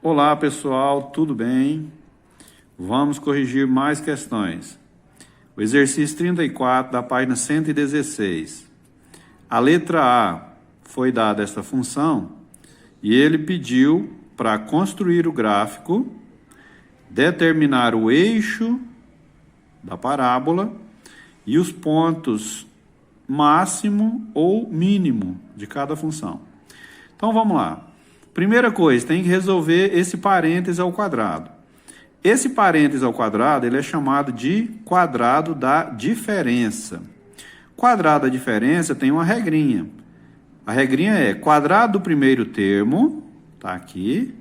Olá pessoal, tudo bem? Vamos corrigir mais questões. O exercício 34 da página 116. A letra A foi dada esta função e ele pediu para construir o gráfico, determinar o eixo da parábola e os pontos máximo ou mínimo de cada função. Então vamos lá. Primeira coisa, tem que resolver esse parêntese ao quadrado. Esse parêntese ao quadrado, ele é chamado de quadrado da diferença. Quadrado da diferença tem uma regrinha. A regrinha é quadrado do primeiro termo, tá aqui,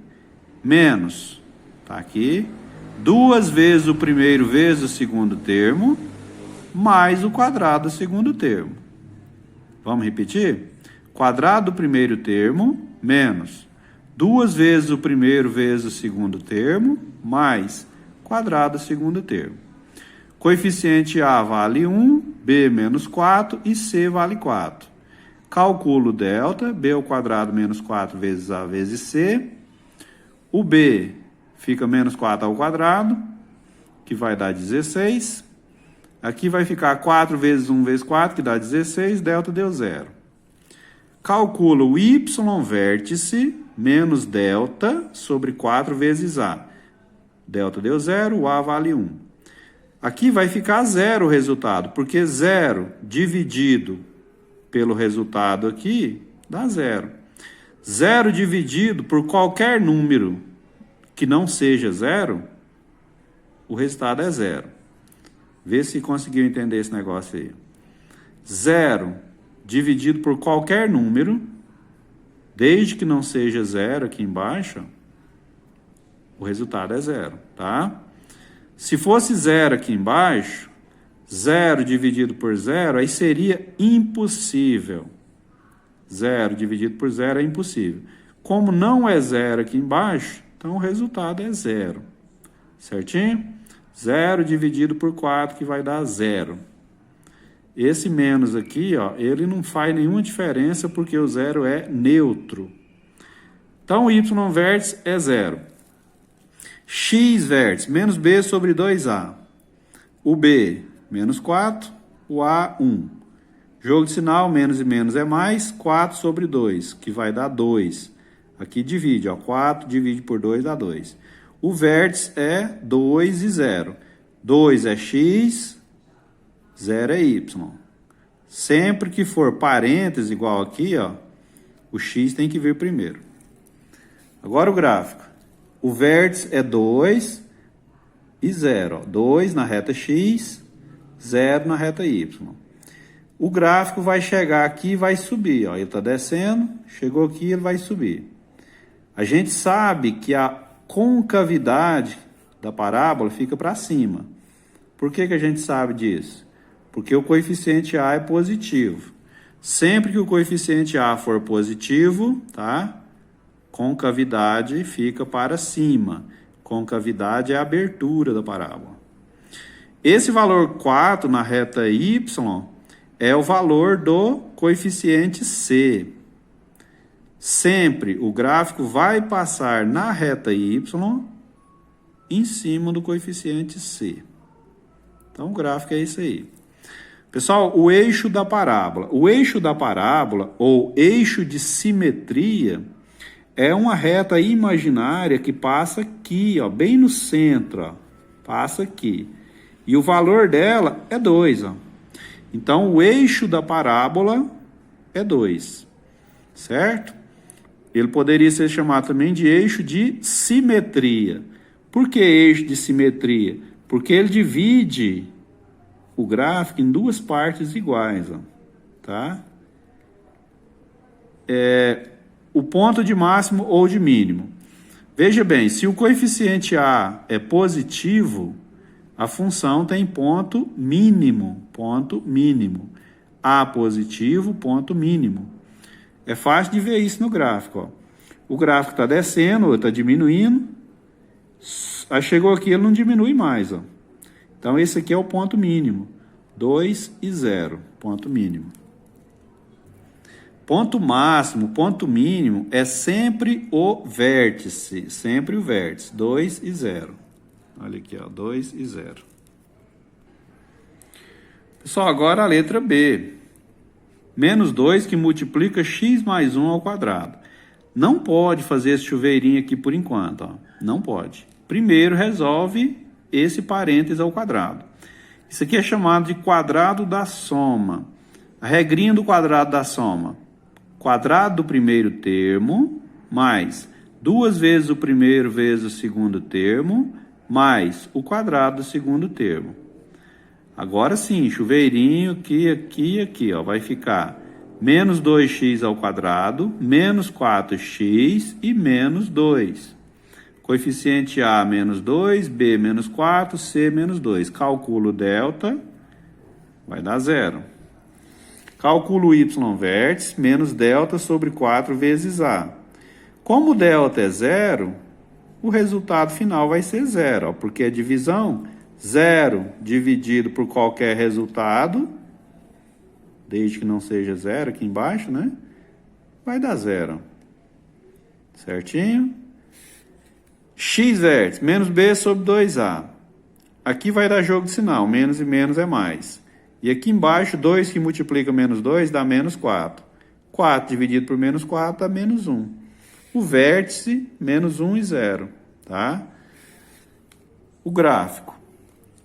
menos, tá aqui, 2 vezes o primeiro vezes o segundo termo, mais o quadrado do segundo termo. Vamos repetir? Quadrado do primeiro termo, menos 2 vezes o primeiro vezes o segundo termo, mais quadrado do segundo termo. Coeficiente A vale 1, B menos 4 e C vale 4. Calculo delta, B ao quadrado menos 4 vezes A vezes C. O B fica menos 4 ao quadrado, que vai dar 16. Aqui vai ficar 4 vezes 1 vezes 4, que dá 16, delta deu 0. Calculo o y vértice menos delta sobre 4 vezes A. Delta deu 0, o A vale 1. Aqui vai ficar 0 o resultado, porque 0 dividido pelo resultado aqui dá 0. 0 dividido por qualquer número que não seja 0, o resultado é 0. Vê se conseguiu entender esse negócio aí. 0 dividido por qualquer número, desde que não seja 0 aqui embaixo, o resultado é 0, tá? Se fosse 0 aqui embaixo, 0 dividido por 0, aí seria impossível. 0 dividido por 0 é impossível. Como não é 0 aqui embaixo, então o resultado é 0. Certinho? 0 dividido por 4, que vai dar 0. Esse menos aqui, ó, ele não faz nenhuma diferença porque o 0 é neutro. Então, o y vértice é 0. X vértice, menos b sobre 2a. O b, menos 4. O a, 1. Jogo de sinal, menos e menos é mais. 4 sobre 2, que vai dar 2. Aqui divide, ó, 4 divide por 2 dá 2. O vértice é 2 e 0. 2 é x, 0 é y. Sempre que for parênteses igual aqui, ó, o x tem que vir primeiro. Agora o gráfico. O vértice é 2 e 0. Ó. 2 na reta x, 0 na reta y. O gráfico vai chegar aqui e vai subir. Ó. Ele está descendo, chegou aqui ele vai subir. A gente sabe que a concavidade da parábola fica para cima. Por que a gente sabe disso? Porque o coeficiente A é positivo. Sempre que o coeficiente A for positivo, tá? Concavidade fica para cima. Concavidade é a abertura da parábola. Esse valor 4 na reta y é o valor do coeficiente C. Sempre o gráfico vai passar na reta y em cima do coeficiente C. Então, o gráfico é isso aí. Pessoal, o eixo da parábola. O eixo da parábola, ou eixo de simetria, é uma reta imaginária que passa aqui, ó, bem no centro. Ó, passa aqui. E o valor dela é 2. Ó. Então, o eixo da parábola é 2. Certo? Ele poderia ser chamado também de eixo de simetria. Por que eixo de simetria? Porque ele divide o gráfico em duas partes iguais, ó, tá? O ponto de máximo ou de mínimo. Veja bem, se o coeficiente A é positivo, a função tem ponto mínimo, ponto mínimo. A positivo, ponto mínimo. É fácil de ver isso no gráfico, ó. O gráfico está descendo, está diminuindo. Aí chegou aqui, ele não diminui mais, ó. Então, esse aqui é o ponto mínimo. 2 e 0, ponto mínimo. Ponto máximo, ponto mínimo é sempre o vértice. 2 e 0. Olha aqui, ó, 2 e 0. Pessoal, agora a letra B. Menos 2 que multiplica x mais 1 ao quadrado. Não pode fazer esse chuveirinho aqui por enquanto, ó. Não pode. Primeiro resolve esse parênteses ao quadrado. Isso aqui é chamado de quadrado da soma. A regrinha do quadrado da soma. Quadrado do primeiro termo, mais 2 vezes o primeiro vezes o segundo termo, mais o quadrado do segundo termo. Agora sim, chuveirinho aqui, ó, vai ficar menos 2x ao quadrado, menos 4x e menos 2. Coeficiente A, menos 2, B, menos 4, C, menos 2. Calculo delta, vai dar 0. Calculo y vértice, menos delta sobre 4 vezes A. Como delta é 0, o resultado final vai ser 0, ó, porque a divisão 0 dividido por qualquer resultado, desde que não seja 0 aqui embaixo, né? Vai dar 0. Certinho? X vértice, menos B sobre 2A. Aqui vai dar jogo de sinal, menos e menos é mais. E aqui embaixo, 2 que multiplica menos 2 dá menos 4. 4 dividido por menos 4 dá menos 1. O vértice, menos 1 e 0. Tá? O gráfico.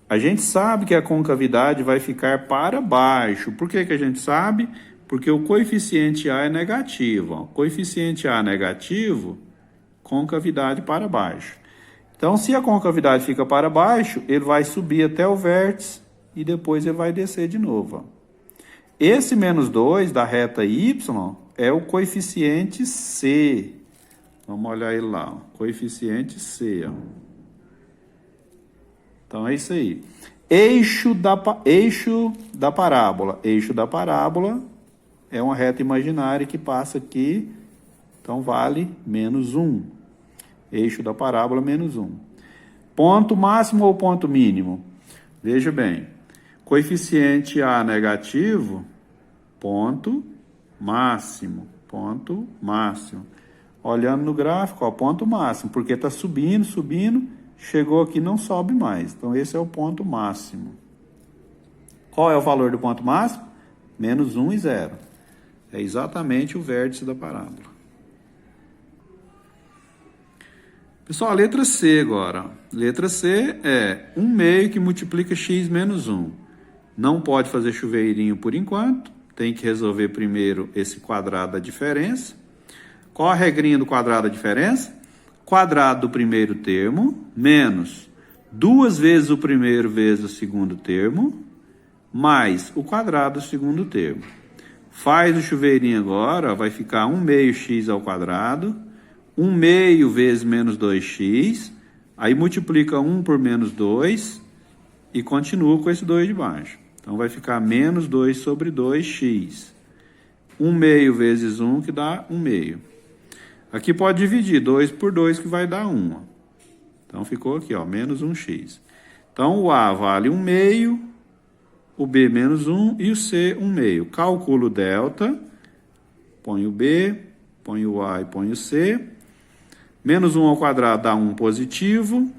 A gente sabe que a concavidade vai ficar para baixo. Por que a gente sabe? Porque o coeficiente A é negativo. Ó. Coeficiente A negativo, concavidade para baixo. Então, se a concavidade fica para baixo, ele vai subir até o vértice e depois ele vai descer de novo. Ó. Esse menos 2 da reta Y é o coeficiente C. Vamos olhar ele lá. Ó. Coeficiente C. Ó. Então, é isso aí. Eixo da parábola. Eixo da parábola é uma reta imaginária que passa aqui. Então, vale menos 1. Eixo da parábola, menos 1. Ponto máximo ou ponto mínimo? Veja bem. Coeficiente A negativo, ponto máximo. Ponto máximo. Olhando no gráfico, ó, ponto máximo. Porque está subindo, subindo. Chegou aqui, não sobe mais. Então, esse é o ponto máximo. Qual é o valor do ponto máximo? Menos 1 e 0. É exatamente o vértice da parábola. Pessoal, a letra C agora. Letra C é 1 meio que multiplica x menos 1. Não pode fazer chuveirinho por enquanto. Tem que resolver primeiro esse quadrado da diferença. Qual a regrinha do quadrado da diferença? Quadrado do primeiro termo, menos 2 vezes o primeiro vezes o segundo termo, mais o quadrado do segundo termo. Faz o chuveirinho agora, vai ficar 1 meio x ao quadrado, 1 meio vezes menos 2x, aí multiplica 1 por menos 2 e continua com esse 2 de baixo. Então, vai ficar menos 2 sobre 2x. 1 meio vezes 1, que dá 1 meio. Aqui pode dividir 2 por 2, que vai dar 1. Ó. Então, ficou aqui, ó, menos 1x. Então, o A vale 1 meio, o B menos 1 e o C 1 meio. Calculo delta, põe o B, põe o A e põe o C. Menos 1 ao quadrado dá 1 positivo.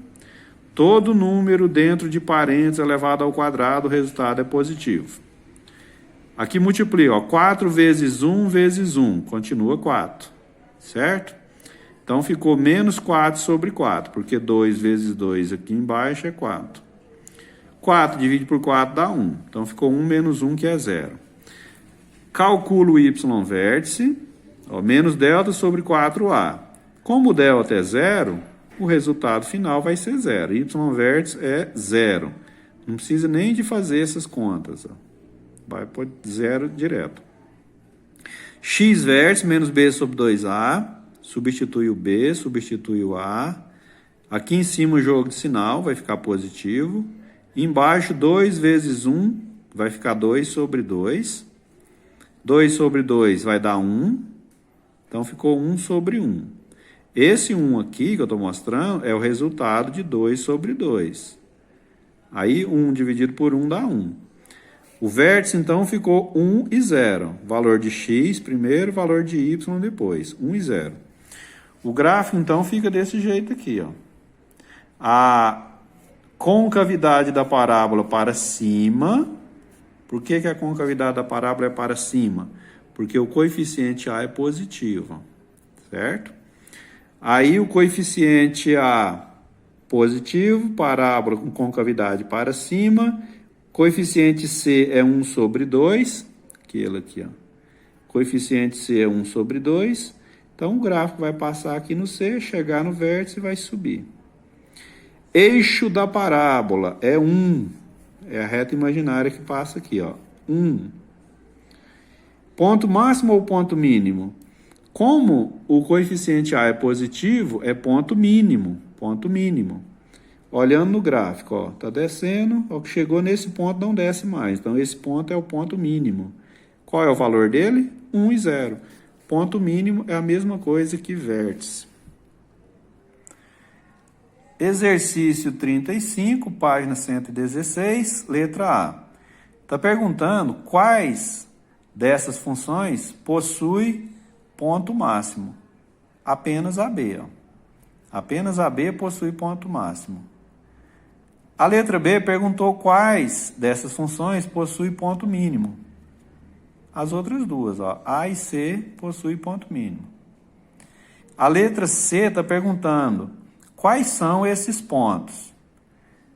Todo número dentro de parênteses elevado ao quadrado, o resultado é positivo. Aqui multiplica, ó, 4 vezes 1 vezes 1, continua 4, certo? Então, ficou menos 4 sobre 4, porque 2 vezes 2 aqui embaixo é 4. 4 dividido por 4 dá 1, então ficou 1 menos 1, que é 0. Calculo y vértice, ó, menos delta sobre 4a. Como o delta é 0, o resultado final vai ser 0. Y vértice é 0. Não precisa nem de fazer essas contas. Ó. Vai por 0 direto. X vértice menos B sobre 2A. Substitui o B, substitui o A. Aqui em cima o jogo de sinal vai ficar positivo. Embaixo 2 vezes 1 vai ficar 2 sobre 2. 2 sobre 2 vai dar 1. Então ficou 1 sobre 1. Esse 1 aqui que eu estou mostrando é o resultado de 2 sobre 2. Aí 1 dividido por 1 dá 1. O vértice, então, ficou 1 e 0. Valor de x primeiro, valor de y depois. 1 e 0. O gráfico, então, fica desse jeito aqui, ó. A concavidade da parábola para cima. Por que a concavidade da parábola é para cima? Porque o coeficiente A é positivo, certo? Aí o coeficiente A positivo, parábola com concavidade para cima. Coeficiente C é 1 sobre 2, aquele aqui, ó. Coeficiente C é 1 sobre 2. Então, o gráfico vai passar aqui no C, chegar no vértice e vai subir. Eixo da parábola é 1. É a reta imaginária que passa aqui, ó. 1. Ponto máximo ou ponto mínimo? Como o coeficiente A é positivo, é ponto mínimo. Ponto mínimo. Olhando no gráfico, ó, tá descendo, ó, que chegou nesse ponto não desce mais. Então, esse ponto é o ponto mínimo. Qual é o valor dele? 1 e 0. Ponto mínimo é a mesma coisa que vértice. Exercício 35, página 116, letra A. Está perguntando quais dessas funções possui ponto máximo. Apenas AB, ó. Apenas AB possui ponto máximo. A letra B perguntou quais dessas funções possui ponto mínimo. As outras duas, ó, A e C, possuem ponto mínimo. A letra C está perguntando quais são esses pontos.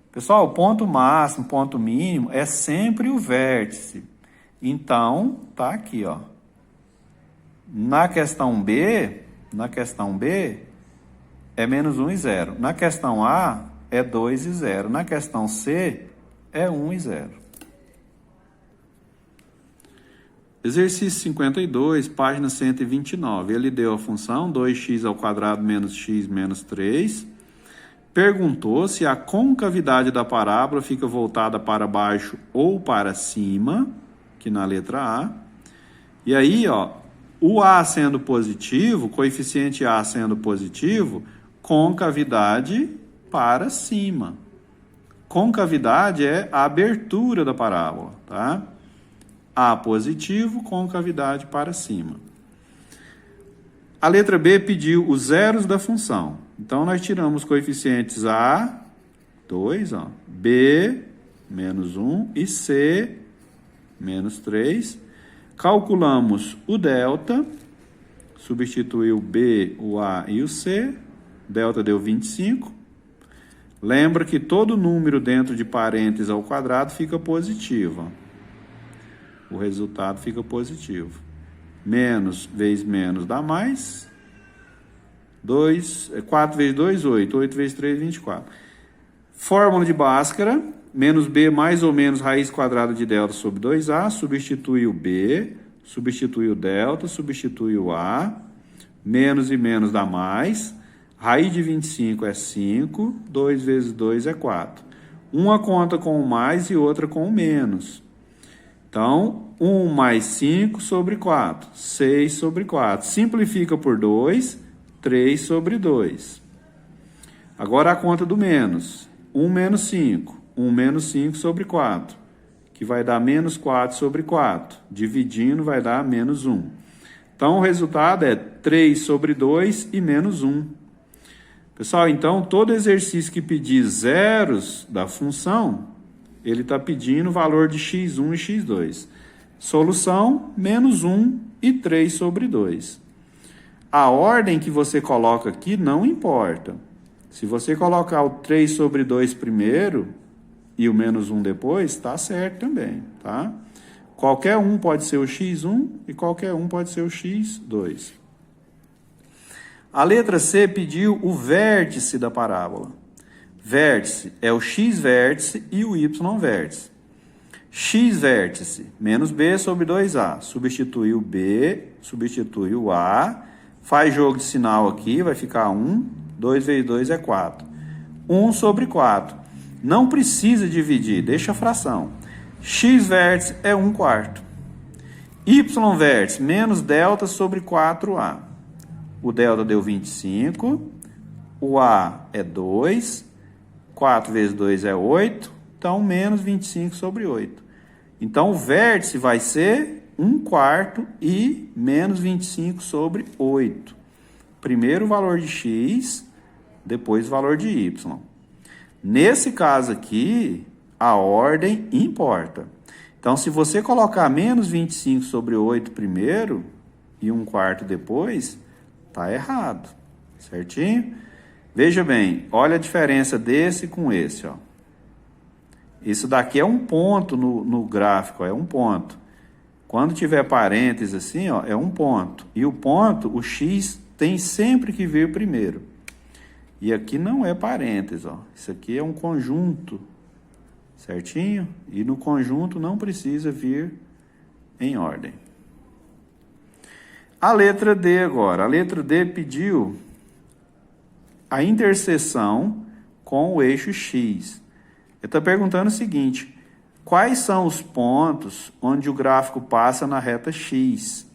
Pessoal, o ponto máximo, ponto mínimo é sempre o vértice. Então, tá aqui, ó. Na questão B é menos 1 e 0. Na questão A é 2 e 0. Na questão C é 1 e 0. Exercício 52, página 129. Ele deu a função 2x² menos x menos 3. Perguntou se a concavidade da parábola fica voltada para baixo ou para cima, que na letra A. E aí, ó, o A sendo positivo, o coeficiente A sendo positivo, concavidade para cima. Concavidade é a abertura da parábola, tá? A positivo, concavidade para cima. A letra B pediu os zeros da função. Então, nós tiramos os coeficientes A, 2, ó, B, menos 1, e C, menos 3. Calculamos o delta, substituiu o B, o A e o C. Delta deu 25. Lembra que todo número dentro de parênteses ao quadrado fica positivo. O resultado fica positivo. Menos vezes menos dá mais. 4 vezes 2, 8. 8 vezes 3, 24. Fórmula de Bhaskara. Menos B mais ou menos raiz quadrada de delta sobre 2A. Substitui o B. Substitui o delta. Substitui o A. Menos e menos dá mais. Raiz de 25 é 5. 2 vezes 2 é 4. Uma conta com o mais e outra com o menos. Então, 1 mais 5 sobre 4. 6 sobre 4. Simplifica por 2. 3 sobre 2. Agora a conta do menos. 1 menos 5. 1 menos 5 sobre 4. Que vai dar menos 4 sobre 4. Dividindo vai dar menos 1. Então, o resultado é 3 sobre 2 e menos 1. Pessoal, então, todo exercício que pedir zeros da função, ele está pedindo o valor de x1 e x2. Solução, menos 1 e 3 sobre 2. A ordem que você coloca aqui não importa. Se você colocar o 3 sobre 2 primeiro e o menos 1 depois, está certo também, tá? Qualquer um pode ser o x1 e qualquer um pode ser o x2. A letra C pediu o vértice da parábola. Vértice é o x-vértice e o y-vértice. X-vértice, menos B sobre 2A. Substitui o B, substitui o A. Faz jogo de sinal aqui, vai ficar 1. 2 vezes 2 é 4. 1 sobre 4. Não precisa dividir, deixa a fração. X-vértice é 1/4. Y-vértice, menos delta sobre 4A. O delta deu 25. O A é 2. 4 vezes 2 é 8. Então, menos 25 sobre 8. Então, o vértice vai ser 1/4 e menos 25 sobre 8. Primeiro o valor de x, depois o valor de y. Nesse caso aqui, a ordem importa. Então, se você colocar menos 25 sobre 8 primeiro e 1/4 depois, tá errado, certinho? Veja bem, olha a diferença desse com esse, ó. Isso daqui é um ponto no gráfico, é um ponto. Quando tiver parênteses assim, ó, é um ponto. E o ponto, o x, tem sempre que vir primeiro. E aqui não é parênteses, ó. Isso aqui é um conjunto, certinho? E no conjunto não precisa vir em ordem. A letra D agora. A letra D pediu a interseção com o eixo X. Ele está perguntando o seguinte: quais são os pontos onde o gráfico passa na reta X?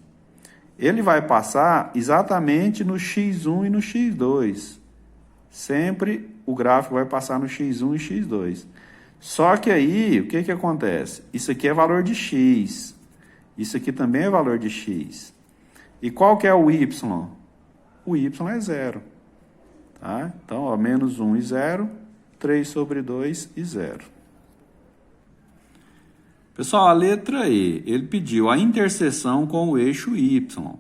Ele vai passar exatamente no X1 e no X2. Sempre o gráfico vai passar no X1 e X2. Só que aí, o que acontece? Isso aqui é valor de X. Isso aqui também é valor de X. E qual que é o Y? O Y é 0. Tá? Então, ó, menos 1 e 0, 3 sobre 2 e 0. Pessoal, a letra E, ele pediu a interseção com o eixo Y.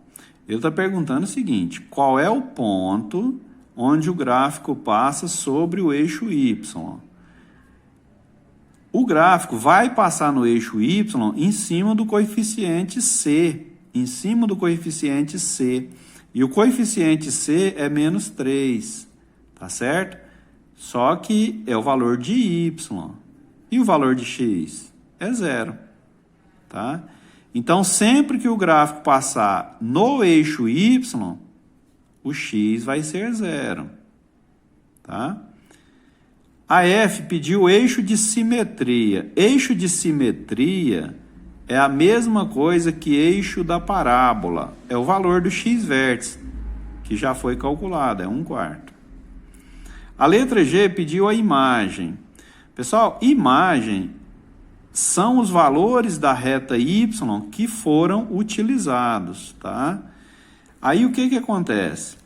Ele está perguntando o seguinte: qual é o ponto onde o gráfico passa sobre o eixo Y? O gráfico vai passar no eixo Y em cima do coeficiente C. Em cima do coeficiente C. E o coeficiente C é menos 3. Tá certo? Só que é o valor de Y. E o valor de X? É 0. Tá? Então, sempre que o gráfico passar no eixo Y, o X vai ser 0. Tá? A F pediu eixo de simetria. Eixo de simetria é a mesma coisa que eixo da parábola. É o valor do x vértice, que já foi calculado, é 1/4. A letra G pediu a imagem. Pessoal, imagem são os valores da reta Y que foram utilizados, tá? Aí o que acontece?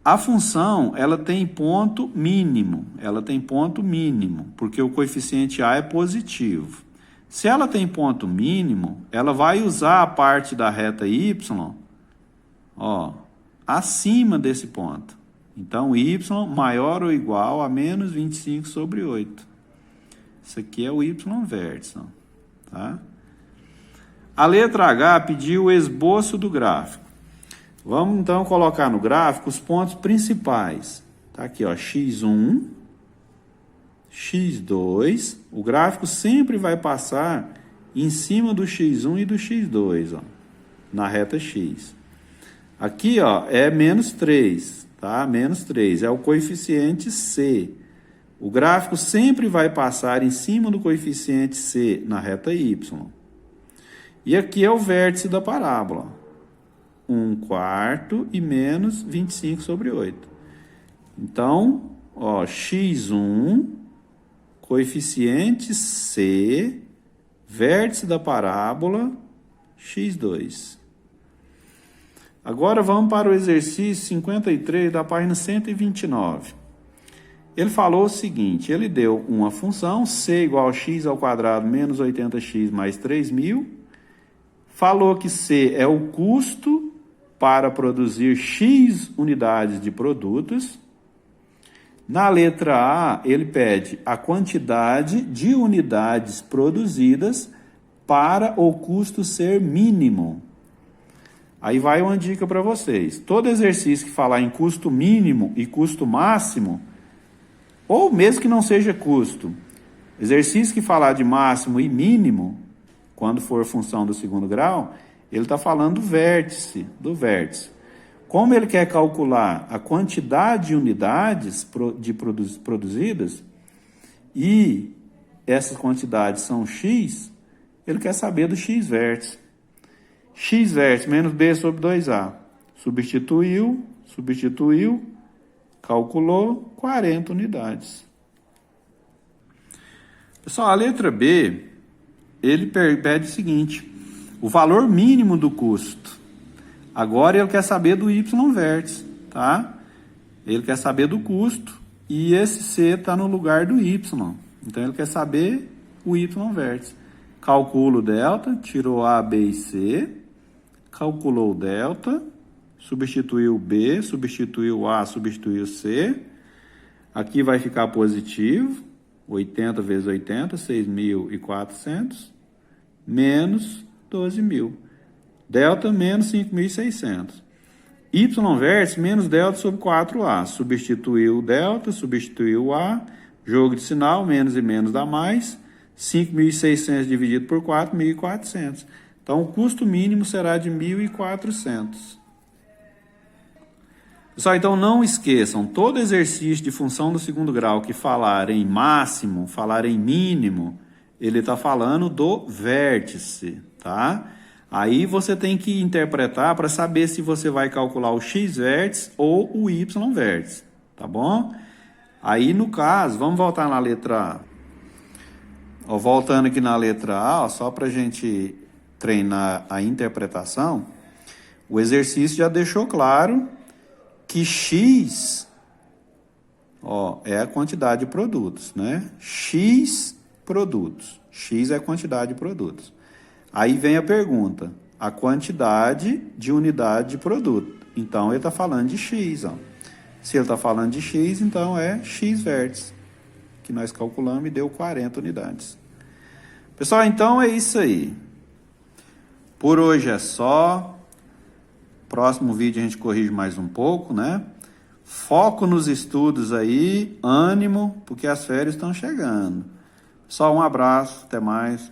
A função, ela tem ponto mínimo, porque o coeficiente A é positivo. Se ela tem ponto mínimo, ela vai usar a parte da reta Y, ó, acima desse ponto. Então, y maior ou igual a menos 25 sobre 8. Isso aqui é o y vértice, tá? A letra H pediu o esboço do gráfico. Vamos, então, colocar no gráfico os pontos principais. Tá aqui, ó, x1, x2. O gráfico sempre vai passar em cima do x1 e do x2, ó, na reta x. Aqui, ó, é menos 3, tá? Menos 3 é o coeficiente C. O gráfico sempre vai passar em cima do coeficiente C na reta y. E aqui é o vértice da parábola. 1/4 e menos 25 sobre 8. Então, ó, x1, coeficiente C, vértice da parábola, x2. Agora vamos para o exercício 53 da página 129. Ele falou o seguinte: ele deu uma função c igual a x ao quadrado menos 80x mais 3.000. Falou que c é o custo para produzir x unidades de produtos. Na letra A, ele pede a quantidade de unidades produzidas para o custo ser mínimo. Aí vai uma dica para vocês. Todo exercício que falar em custo mínimo e custo máximo, ou mesmo que não seja custo, exercício que falar de máximo e mínimo, quando for função do segundo grau, ele está falando do vértice. Como ele quer calcular a quantidade de unidades produzidas, e essas quantidades são x, ele quer saber do x vértice. X vértice menos b sobre 2a. Substituiu, calculou 40 unidades. Pessoal, a letra B, ele pede o seguinte, o valor mínimo do custo. Agora ele quer saber do y vértice, tá? Ele quer saber do custo e esse C está no lugar do y. Então ele quer saber o y vértice. Calcula o delta, tirou A, B e C, calculou o delta, substituiu B, substituiu A, substituiu C. Aqui vai ficar positivo, 80 vezes 80, 6.400, menos 12.000. Delta menos 5.600. Y vértice menos delta sobre 4A. Substituiu o delta, substituiu o A, jogo de sinal, menos e menos dá mais. 5.600 dividido por 4, 1.400. Então, o custo mínimo será de 1.400. Pessoal, então não esqueçam, todo exercício de função do segundo grau que falar em máximo, falar em mínimo, ele está falando do vértice, tá? Aí você tem que interpretar para saber se você vai calcular o x vértice ou o y vértice, tá bom? Aí, no caso, vamos voltar na letra A. Ó, voltando aqui na letra A, ó, só para a gente treinar a interpretação, o exercício já deixou claro que x, ó, é a quantidade de produtos, né? X produtos. X é a quantidade de produtos. Aí vem a pergunta, a quantidade de unidade de produto. Então, ele está falando de x, ó. Se ele está falando de x, então é x vértice, que nós calculamos e deu 40 unidades. Pessoal, então é isso aí. Por hoje é só. Próximo vídeo a gente corrige mais um pouco, né? Foco nos estudos aí, ânimo, porque as férias estão chegando. Só um abraço, até mais.